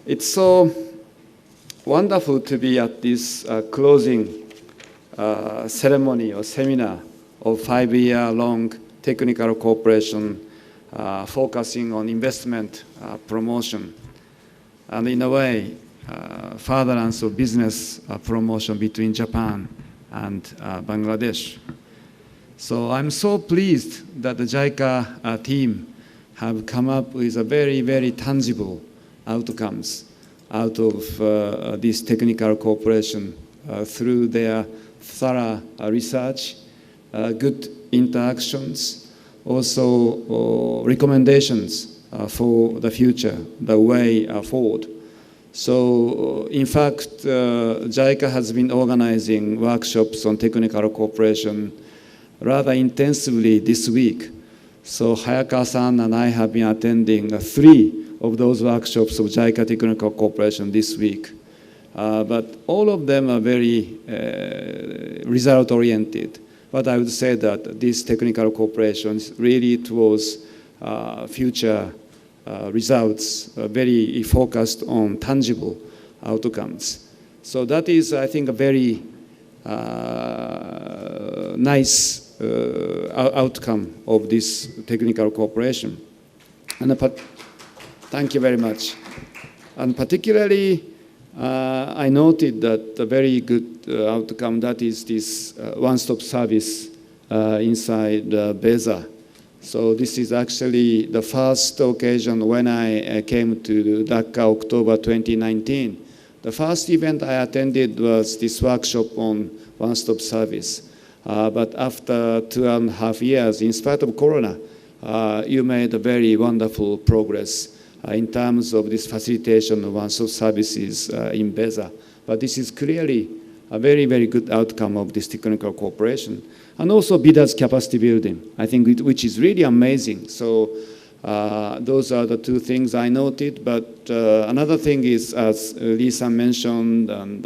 It's so wonderful to be at this closing ceremony or seminar of 5-year-long technical cooperation focusing on investment promotion and in a way furtherance of business promotion between Japan and Bangladesh. So I'm so pleased that the JICA team have come up with a very, very tangible outcomes out of this technical cooperation through their thorough research, good interactions, also recommendations for the future, the way forward. So, in fact, JICA has been organizing workshops on technical cooperation rather intensively this week. So, Hayakawa-san and I have been attending 3 of those workshops of JICA technical cooperation this week. But all of them are very result-oriented. But I would say that this technical cooperation is really towards future results, very focused on tangible outcomes. So that is, I think, a very nice outcome of this technical cooperation. And thank you very much. And particularly, I noted that a very good outcome, that is this one-stop service inside BIDA. So this is actually the first occasion when I came to Dhaka, October 2019. The first event I attended was this workshop on one-stop service. But after 2.5 years, in spite of Corona, you made a very wonderful progress in terms of this facilitation of one-stop services in BIDA. But this is clearly a very, very good outcome of this technical cooperation. And also BIDA's capacity building, I think, which is really amazing. So those are the 2 things I noted. But another thing is, as Lee-san mentioned and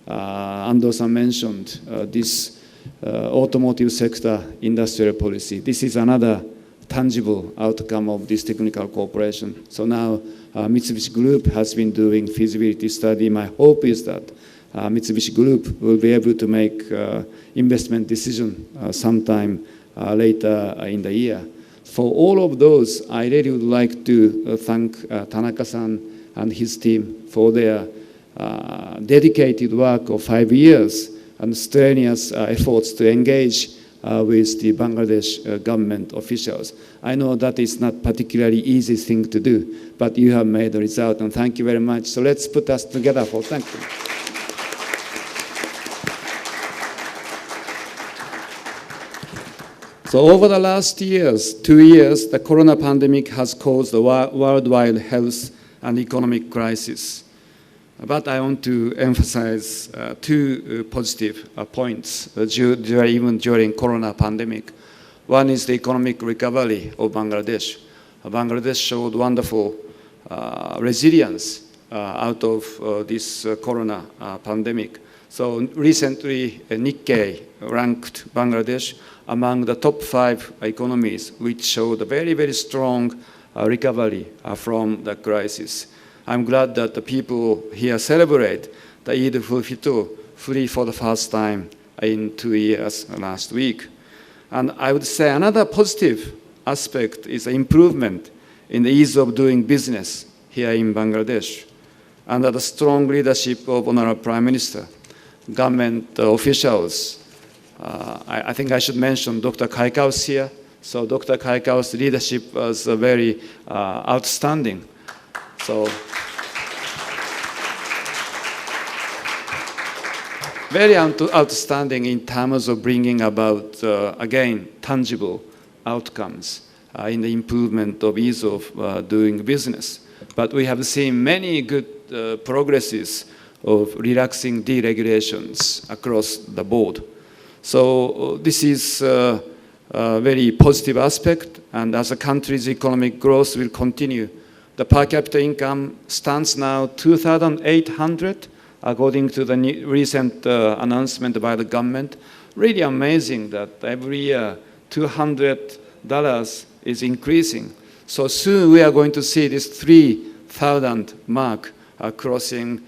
Ando-san mentioned, this automotive sector industrial policy. This is another tangible outcome of this technical cooperation. So now Mitsubishi Group has been doing feasibility study. My hope is that Mitsubishi Group will be able to make investment decision sometime later in the year. For all of those, I really would like to thank Tanaka-san and his team for their dedicated work of 5 years and strenuous efforts to engage with the Bangladesh government officials. I know that is not particularly easy thing to do, but you have made a result, and thank you very much. So let's put us together for thank you. So over the last 2 years, the corona pandemic has caused a worldwide health and economic crisis. But I want to emphasize 2 positive points even during corona pandemic. One is the economic recovery of Bangladesh. Bangladesh showed wonderful resilience out of this corona pandemic. So recently, Nikkei ranked Bangladesh among the top 5 economies, which showed a very, very strong recovery from the crisis. I'm glad that the people here celebrate the Eid al-Fitr free for the first time in 2 years last week. And I would say another positive aspect is the improvement in the ease of doing business here in Bangladesh. Under the strong leadership of Honorable Prime Minister, government officials, I think I should mention Dr. Kaikaus here. So Dr. Kaikaus' leadership was very outstanding. So very outstanding in terms of bringing about, again, tangible outcomes in the improvement of ease of doing business. But we have seen many good progresses of relaxing deregulations across the board. So this is a very positive aspect, and as a country's economic growth will continue, the per capita income stands now 2,800, according to the recent announcement by the government. Really amazing that every year $200 is increasing. So soon we are going to see this 3,000 mark crossing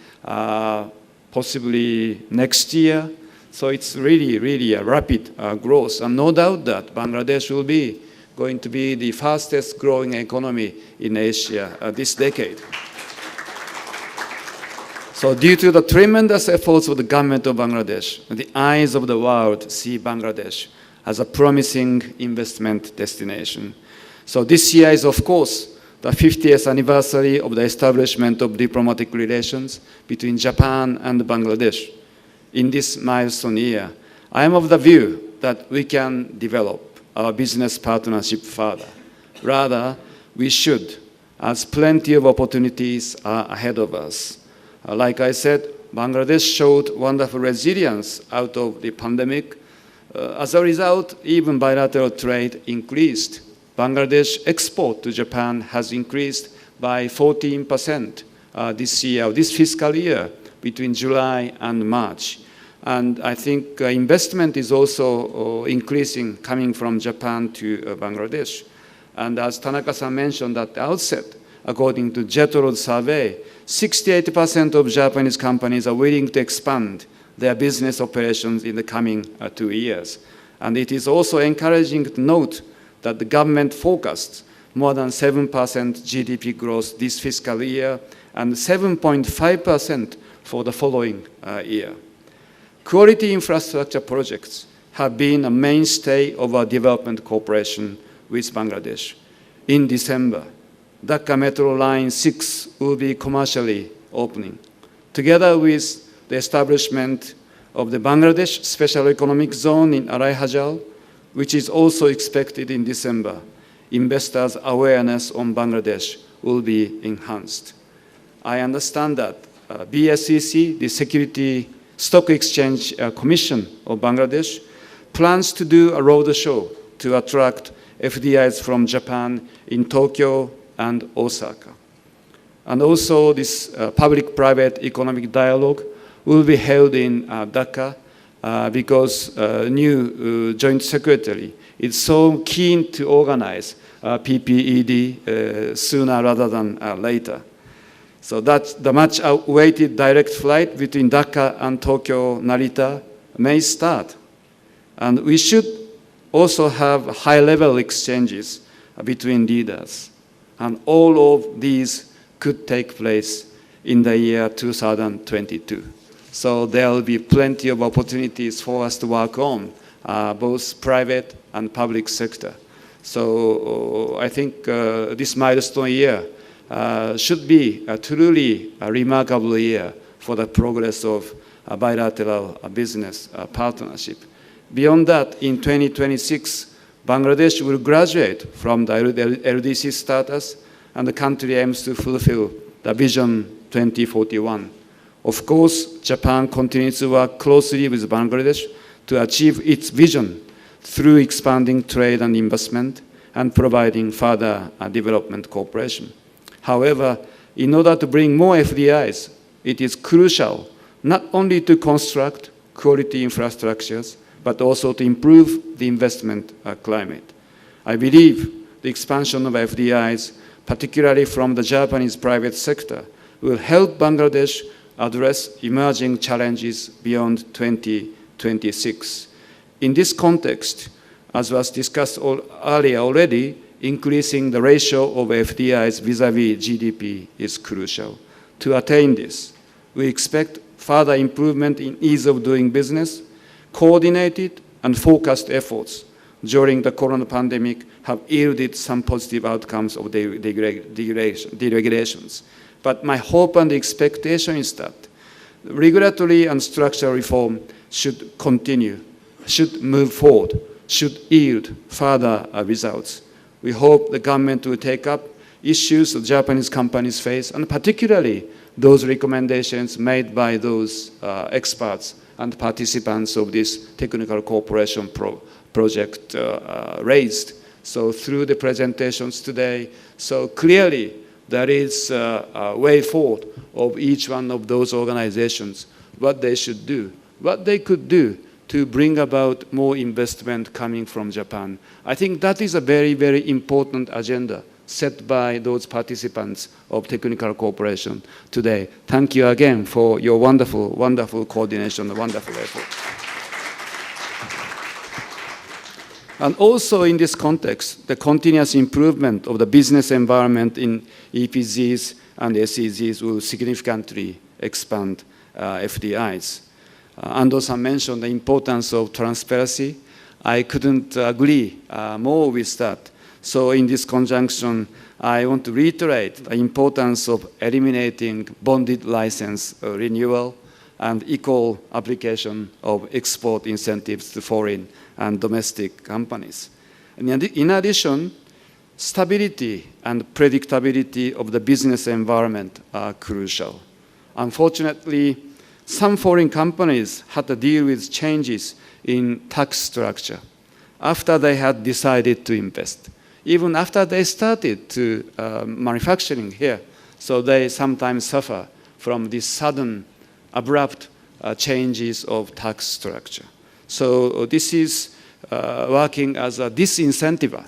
possibly next year. So it's really, really a rapid growth. And no doubt that Bangladesh will be going to be the fastest growing economy in Asia this decade. So due to the tremendous efforts of the government of Bangladesh, the eyes of the world see Bangladesh as a promising investment destination. So this year is, of course, the 50th anniversary of the establishment of diplomatic relations between Japan and Bangladesh. In this milestone year, I am of the view that we can develop our business partnership further. Rather, we should, as plenty of opportunities are ahead of us. Like I said, Bangladesh showed wonderful resilience out of the pandemic. As a result, even bilateral trade increased. Bangladesh export to Japan has increased by 14% this fiscal year, between July and March. And I think investment is also increasing, coming from Japan to Bangladesh. And as Tanaka-san mentioned at the outset, according to JETRO's survey, 68% of Japanese companies are willing to expand their business operations in the coming 2 years. And it is also encouraging to note that the government forecast more than 7% GDP growth this fiscal year and 7.5% for the following year. Quality infrastructure projects have been a mainstay of our development cooperation with Bangladesh. In December, Dhaka Metro Line 6 will be commercially opening. Together with the establishment of the Bangladesh Special Economic Zone in Arai Hajar, which is also expected in December, investors' awareness on Bangladesh will be enhanced. I understand that BSEC, the Security Stock Exchange Commission of Bangladesh, plans to do a roadshow to attract FDIs from Japan in Tokyo and Osaka. And also this public-private economic dialogue will be held in Dhaka because new joint secretary is so keen to organize PPED sooner rather than later. So that the much-awaited direct flight between Dhaka and Tokyo Narita may start. And we should also have high-level exchanges between leaders. And all of these could take place in the year 2022. So there will be plenty of opportunities for us to work on, both private and public sector. So I think this milestone year should be truly a remarkable year for the progress of bilateral business partnership. Beyond that, in 2026, Bangladesh will graduate from the LDC status, and the country aims to fulfill the Vision 2041. Of course, Japan continues to work closely with Bangladesh to achieve its vision through expanding trade and investment and providing further development cooperation. However, in order to bring more FDIs, it is crucial not only to construct quality infrastructures, but also to improve the investment climate. I believe the expansion of FDIs, particularly from the Japanese private sector, will help Bangladesh address emerging challenges beyond 2026. In this context, as was discussed earlier already, increasing the ratio of FDIs vis-à-vis GDP is crucial. To attain this, we expect further improvement in ease of doing business. Coordinated and focused efforts during the corona pandemic have yielded some positive outcomes of the deregulations. But my hope and expectation is that regulatory and structural reform should continue, should move forward, should yield further results. We hope the government will take up issues that Japanese companies face, and particularly those recommendations made by those experts and participants of this technical cooperation project raised. So through the presentations today, so clearly there is a way forward of each one of those organizations, what they should do, what they could do to bring about more investment coming from Japan. I think that is a very, very important agenda set by those participants of technical cooperation today. Thank you again for your wonderful, wonderful coordination, wonderful effort. And also in this context, the continuous improvement of the business environment in EPZs and SEZs will significantly expand FDIs. Ando-san mentioned the importance of transparency. I couldn't agree more with that. So in this conjunction, I want to reiterate the importance of eliminating bonded license renewal and equal application of export incentives to foreign and domestic companies. And in addition, stability and predictability of the business environment are crucial. Unfortunately, some foreign companies had to deal with changes in tax structure after they had decided to invest, even after they started to manufacturing here. So they sometimes suffer from these sudden, abrupt changes of tax structure. So this is working as a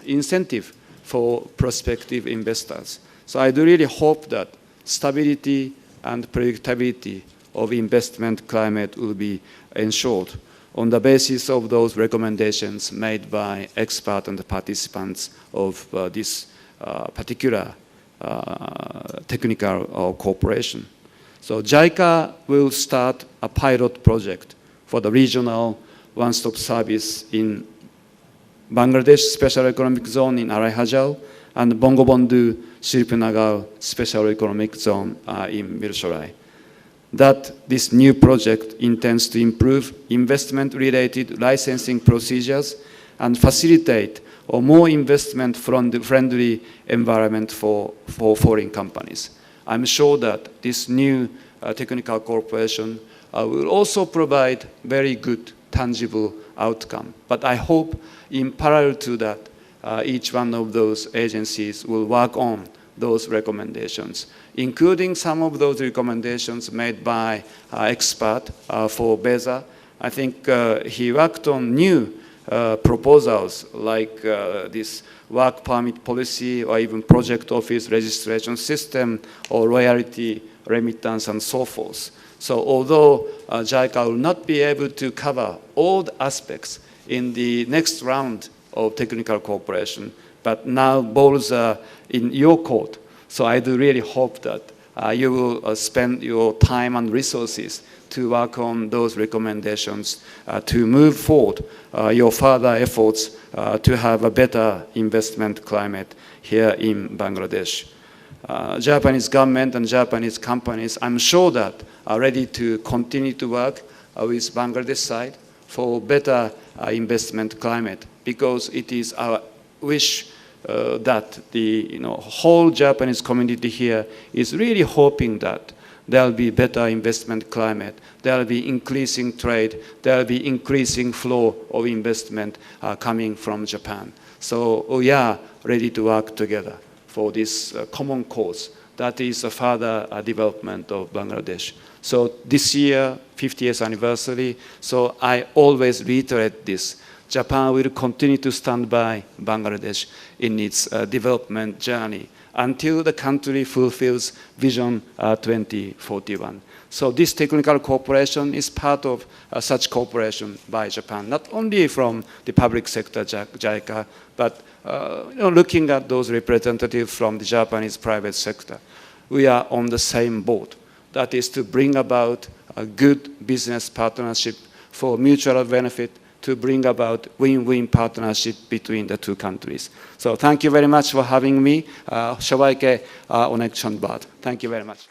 incentive for prospective investors. So I do really hope that stability and predictability of investment climate will be ensured on the basis of those recommendations made by experts and participants of this particular technical cooperation. So JICA will start a pilot project for the regional one-stop service in Bangladesh Special Economic Zone in Arai Hajal and Bangabandhu Shilpanagar Special Economic Zone in Mirshorai. That this new project intends to improve investment-related licensing procedures and facilitate a more investment-friendly environment for foreign companies. I'm sure that this new technical cooperation will also provide very good, tangible outcome. But I hope in parallel to that, each one of those agencies will work on those recommendations, including some of those recommendations made by expert for BESA. I think he worked on new proposals like this work permit policy or even project office registration system or royalty remittance and so forth. So although JICA will not be able to cover all the aspects in the next round of technical cooperation, but now balls are in your court. So I do really hope that you will spend your time and resources to work on those recommendations to move forward your further efforts to have a better investment climate here in Bangladesh. Japanese government and Japanese companies, I'm sure that are ready to continue to work with Bangladesh side for better investment climate, because it is our wish that the whole Japanese community here is really hoping that there will be better investment climate, there will be increasing trade, there will be increasing flow of investment coming from Japan. So we are ready to work together for this common cause, that is a further development of Bangladesh. So this year, 50th anniversary, so I always reiterate this. Japan will continue to stand by Bangladesh in its development journey until the country fulfills Vision 2041. So this technical cooperation is part of such cooperation by Japan, not only from the public sector, JICA, but looking at those representatives from the Japanese private sector. We are on the same boat. That is to bring about a good business partnership for mutual benefit, to bring about win-win partnership between the two countries. So thank you very much for having me. সবাইকে অনেক ধন্যবাদ. Thank you very much.